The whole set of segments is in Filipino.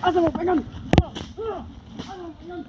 Asa mo penon? Asa mo penon?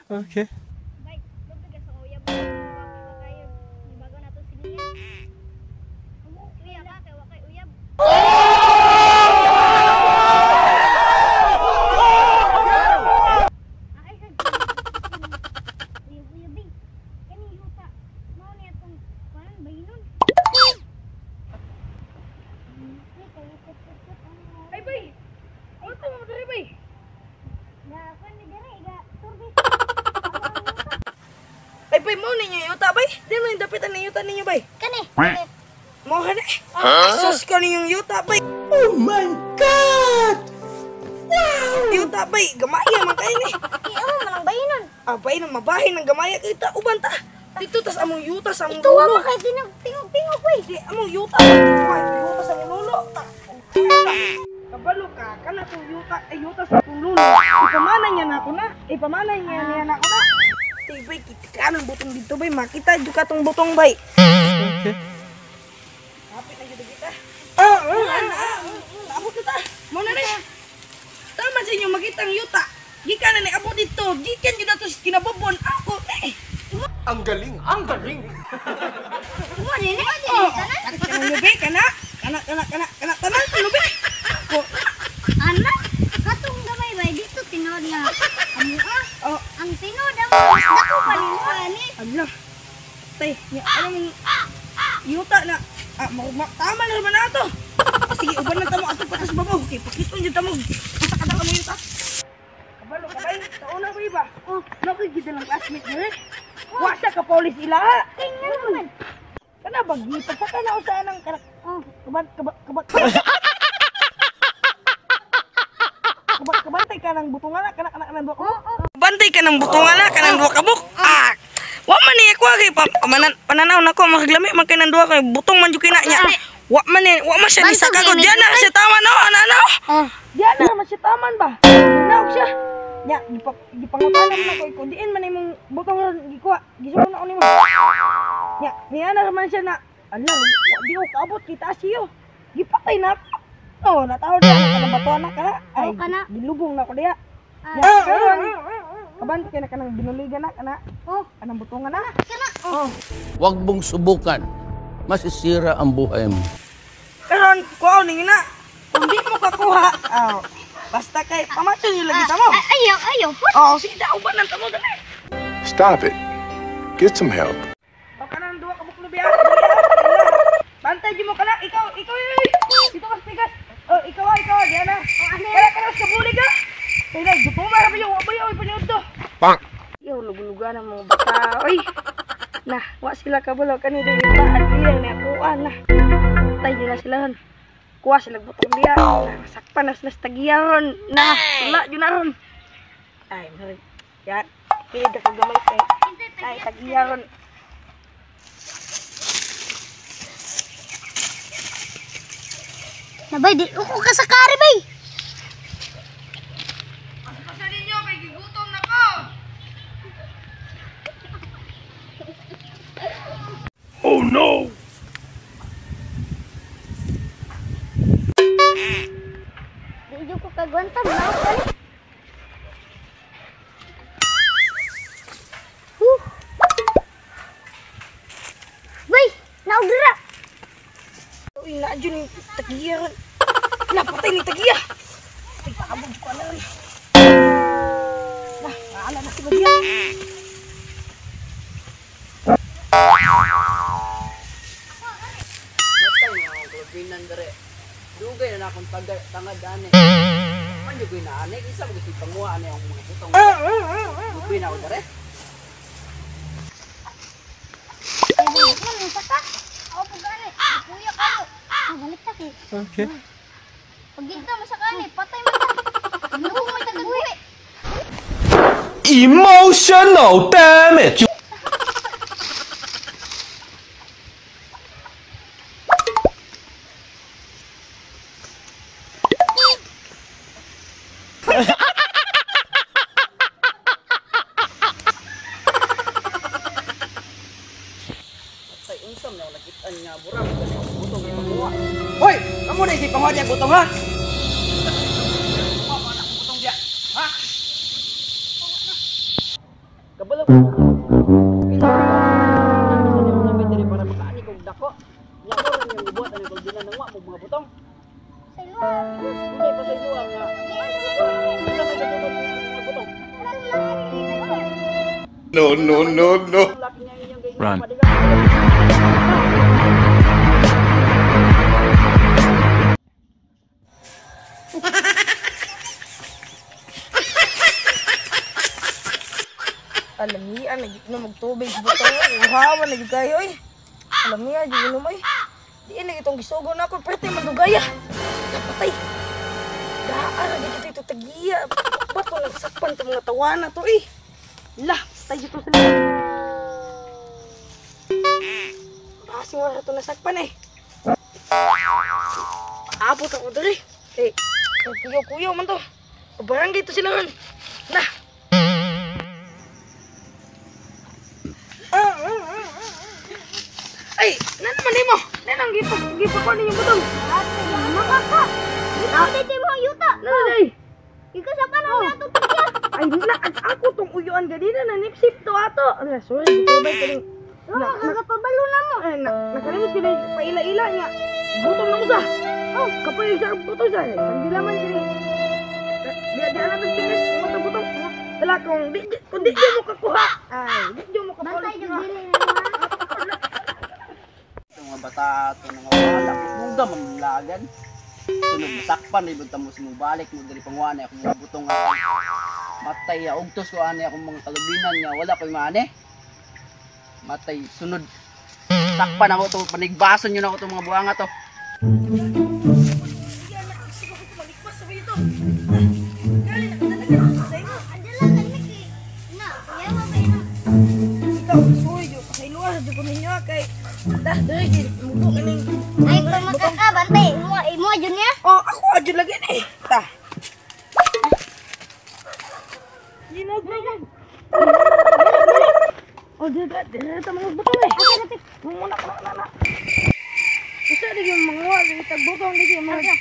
Okay. Bay, mau ninyo yuta bay? Di mo yung dapitan ng yuta ninyo bay? Kani. Mau ka na Asos ka ninyong yuta bay. Oh my God! Wow! Yuta bay, gamaya man kayo ni. Iya mo manang bayinon. Abay nang mabahin ng gamaya kita uban ta. Dito tas among yuta sa among Ito mo lulo. kay tingog-tingog bay. Di among yuta bay dito ay yuta sa among lulo. Kabalo ka, kana tong yuta sa among lulo. Ipamanan niya na ako na. Ipamanan niya na ako na. Bay, kita ka ng butong dito bay, makita juga tong butong bay. Okay. Kapit na dito kita. Abot kita. Mo na rin. Tama sa inyo makita ang yuta. Gikan na ni abot dito. Gikan yun na to kinabobon. Ako Ang galing, ang galing. Mo ni ni. Kana lubay kana. Kana tanan lubay. Ako. Anak, katong gamay bay dito tinod nga. Amo Oh, ang tinod mo dako palin ni. ala. Tay, nya anong yuta na. Tama na naman na to. Sige, uban na tamo ato patas babaw. Okay, pakiton jud tamo. Kita mo yuta. Kabalo ka bay. Taon na ba? Oh, nakikita lang classmate mo eh. Wa siya ka police ila. Tingnan mo man. Kana bagito pa kana usahan ng kanak. Oh, Kabantay ka ng butungan na kanak ng duwa kabuk. Bantay ka ng butungan na kanang duwa kabuk. Wa man ni ako kay pananaw nako makaglami man kay nang duwa kay butong man jud kina nya. Wa man siya ni sakagod diyan na siya tama no ano. Diyan na man siya taman ba. Naog siya. Nya gipangutanan na ko iko diin man imong butong gikuha. Gisuon na ko nimo. Nya niya na man siya na ala di ko kaabot kita siyo. Gipatay na ako. Oh, natawag na kanang bato na ka. Ay, gilubong na ko diya. Kaban kay na kanang binuligan na kana. Oh, kanang butongan na. Oh. Huwag mong subukan. Masisira ang buhay mo. Karon kuaw ni na. Kung di mo kakuha, basta kay pamato ni lagi tamo. Ayaw po. Oh, sige daw ba nang tamo dali. Stop it. Get some help. O kanang duwa ka buklo biya. Bantay di mo kana ikaw. Dito ka pigas. Oh, ikaw diyan na. Kaya sa buli ka. Kaya gutom na yung abayo panyod to. Bang. Yo lugulugan ang mga bata. Oy. Nah, wa sila kabalo kani dili ba clear na kuan na. Tay na sila hon. Kuha sila butong dia. Sakpan nas tagiyaron. Nah, wala jud na ron. Ay, mari. Ya, pili ka gamay kay. Ay, tagiyaron. Nabay di uko ka sa kare bay. Asa ninyo kay gigutom na ko. Oh no! Di ko kagwantam na kali. Bay, naudra. Uy, na jud ni tagiyaron. Napatay ni tagiya. Ay, paabog ko na rin. Nah, naala na si Bagya. Matay nga ako, Binan dere. Dugay na akong tangad ane. Man yung ane, isa mo kasi panguha ane ang mga putong. Dugay na ako dere. Ay, man, saka. Ako po gani. eh. Okay. Pag kita masakani, patay mo ka. Lubog mo tagabuhi. Emotional damage. Sa insam na nakitaan nga burang butong kay panguha. Hoy, kamu na isip panguha diya butong ha? Panguha pa na akong butong diya. Ha? Kabalo ko. Para makaani kong dako. Nga mo rin yung ibuhat ang ibang ng mga butong. Sa luwa. Hindi pa sa iluwa nga. Hindi na may kasunod ng butong. No, no, no, no. Laki niya yung ganyan. Run. Alam niya, nagiging magtubig sa butong. Uhawa, nagiging kayo eh. Alam niya, di inom ay. Di na itong gisugo na ako, pwede madugaya. Napatay. Daara, di kita ito tagiya. Ba't ko nagsakpan itong mga tawa na to eh. Lah, tayo ito sa liyan. Kasi wala ito nasakpan eh. Abot ako dali. Eh, kuyaw-kuyaw man to. Barangay ito sila man. Lah. Ay, naman mo. Nanang gipa ko ninyo butong. Makaka. Ikaw dito mo yuta. Nanay. Ikaw sa panahon na itong tigya. Ay, na ako tong uyuan ganina na nipsip to ato. Ano, sorry, gitubay ko ning. Nakakapabalo na mo. Ay, nakalimot ko na paila-ila niya. Butong na ko sa. Oh, kapayo sa butong sa. Hindi naman din. Di alam ng tingin, butong. Wala kung di mo kakuha. Ay, di mo kakuha. Bantay yung dili na mo ha. Itong mga bata ito nga wala. Muga mamlagan. Sunod masakpan, ibig mo sumubalik mo dali panguha akong mga butong ako. Matay, ugtos ko ani akong mga kalubinan nga wala ko'y maani. Matay, sunod. Sakpan ako ito, panigbason yun ako itong mga buhanga to. Andala ka Miki. Na, kaya mo ba yun? Ikaw, suy, sa iluwa, di ko ninyo kay. Dahil, mubo ka ning. Ay, kung makakabantay, mo dyan niya. Oh, ako adyo lagi na eh. Ta. Ginag. Oh, dito mga butong eh. Muna ko na. Isa di yung mga wala, tagbutong di yung mga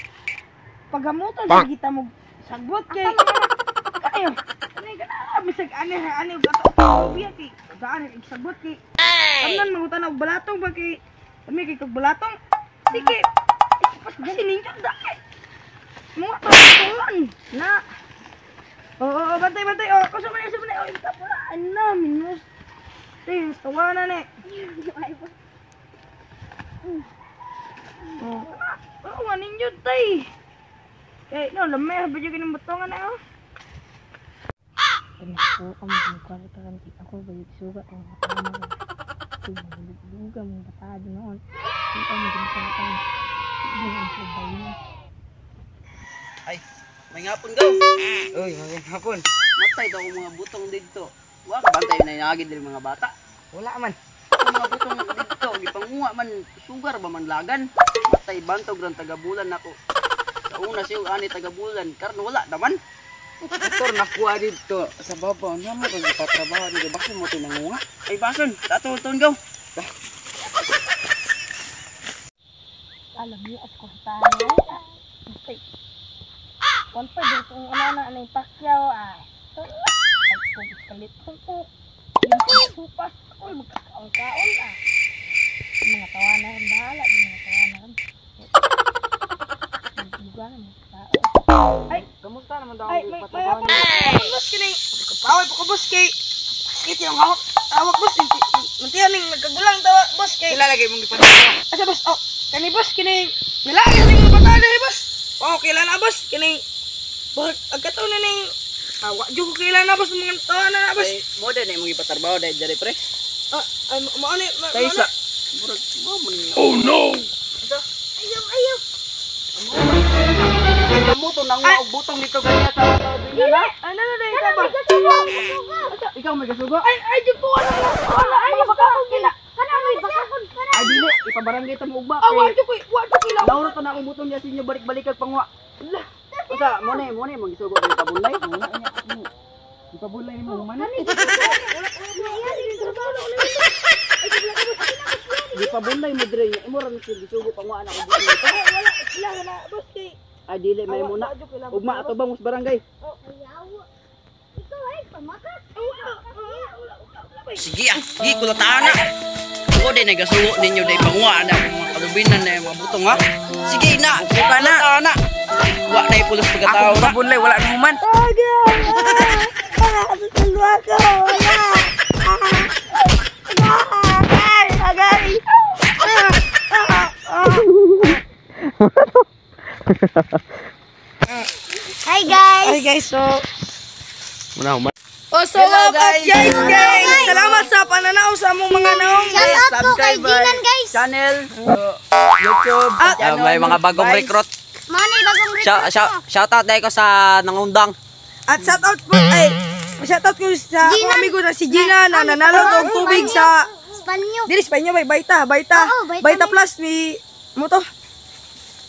pagamutan di kita mo sagbot kay. Ayo. Ani ka na, bisag ani gato. Biya kay. Daan ig sagbot kay. Amnan mangutan og balatong ba kay. Kami kay kog balatong. Sige. Kasi ninyo dake. Mga taon na. Oh, bantay. Oh, kusuman. Oh, ita pala. Ano, minus. Tay, tawanan eh. Oh, ano ninyo tay? Eh, no, lamay ba yung ganang butongan na oh? Ako, ang magkakaroon ako ba yung sugat ang matama ko. Duga mong batado noon. Hindi ako magkakaroon. Hindi ang sabay mo. Ay, may ngapon daw. Uy, may ngapon. Matay daw ang mga butong dito. Wa ka bantay na inagid dili mga bata. Wala man. Ang mga butong dito, gipanguha man sugar ba man lagan. Matay bantog ran tagabulan nako. Sa una siya ani tagabulan, karon wala naman. Doktor nakuha dito sa baba. Ano mo kung ipatrabaho dito? Bakit mo ito nangunga? Ay, bason! Tatutun gaw! Alam niyo, at kung tayo, ay, konpa dito ang ano yung pakyaw, ay, pagpugis kalit ko, yung supas, ay, magkakaon-kaon, yung mga tawanan, bahala, yung mga tawanan, juga na mga tao. Ay, Kamusta naman daw ay, ang may patrabaho apa, niyo? boss kining, kapaway po ko, boss kay, basket yung hawak, boss, nantiyan yung nagkagulang tawa, boss kay, Sila lagi mong ipatrabaho. asa boss, oh, kani boss, kining, nilagay yung mga bata na boss. Oh, kailan na boss, kining, agkataw na ning, wadyo ko kailan na boss, mga tawa na boss. Ay, mo din mong ipatrabaho dahil dyan pre. Ay, maano, Kaysa. Murag, mo man. Oh no! Ayaw. to nang maog butong dito ganyan sa bingan na. Ano na ikaw ba? Ikaw may kasugo. Ay, di po wala. Wala ay bakakon gina. Kana may bakakon kana. Ay dili, ipabarangay ta mo ugba. Wa jukoy lang. Lauro to na akong butong niya sinyo balik-balik kag pangwa. Usa, mo ni magisugo kay pabulay. Ipabulay mo man. Di pabulay mo dire, imo ra ni gisugo pangwa na akong butong. Wala sila na boss kay. Ay dili may muna. Ugma ato ba mo sa barangay? Ikaw ay pamakat. Sige ah, sige kulataan na. Ako din nagasugo ninyo day pangwa na mga kalubinan na mga butong ha. Sige na, kulataan na. Wa na ipulos pagkatao na. Bulay wala na human. Hi guys. Hi guys, so Muna. oh, so Hello, guys. Salamat sa pananaw sa among mga naong. Shout out to kay Ginan guys. Channel, YouTube, may mga bagong recruit. Money bagong recruit. Shout out dahil ko sa nangundang. At shout out po shout out ko sa akong amigo na si Gina na nanalo og tubig sa Spanyo. Dili Spanyo bay Baita Oo, Baita Plus ni mo to.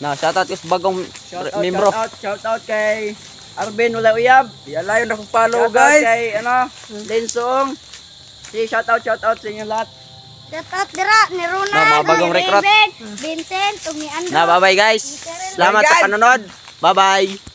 Na shout out ko sa bagong membro. Shout out kay Arvin wala uyab. Yalayo na kong follow Shout out guys. kay Lensong. Si shout out sa inyo lahat. Shout out dira ni Ronald. Na, mga bagong ni recruit. Raven, Vincent, ug ni Andrew. Na bye bye guys. Salamat sa panonood. Bye bye.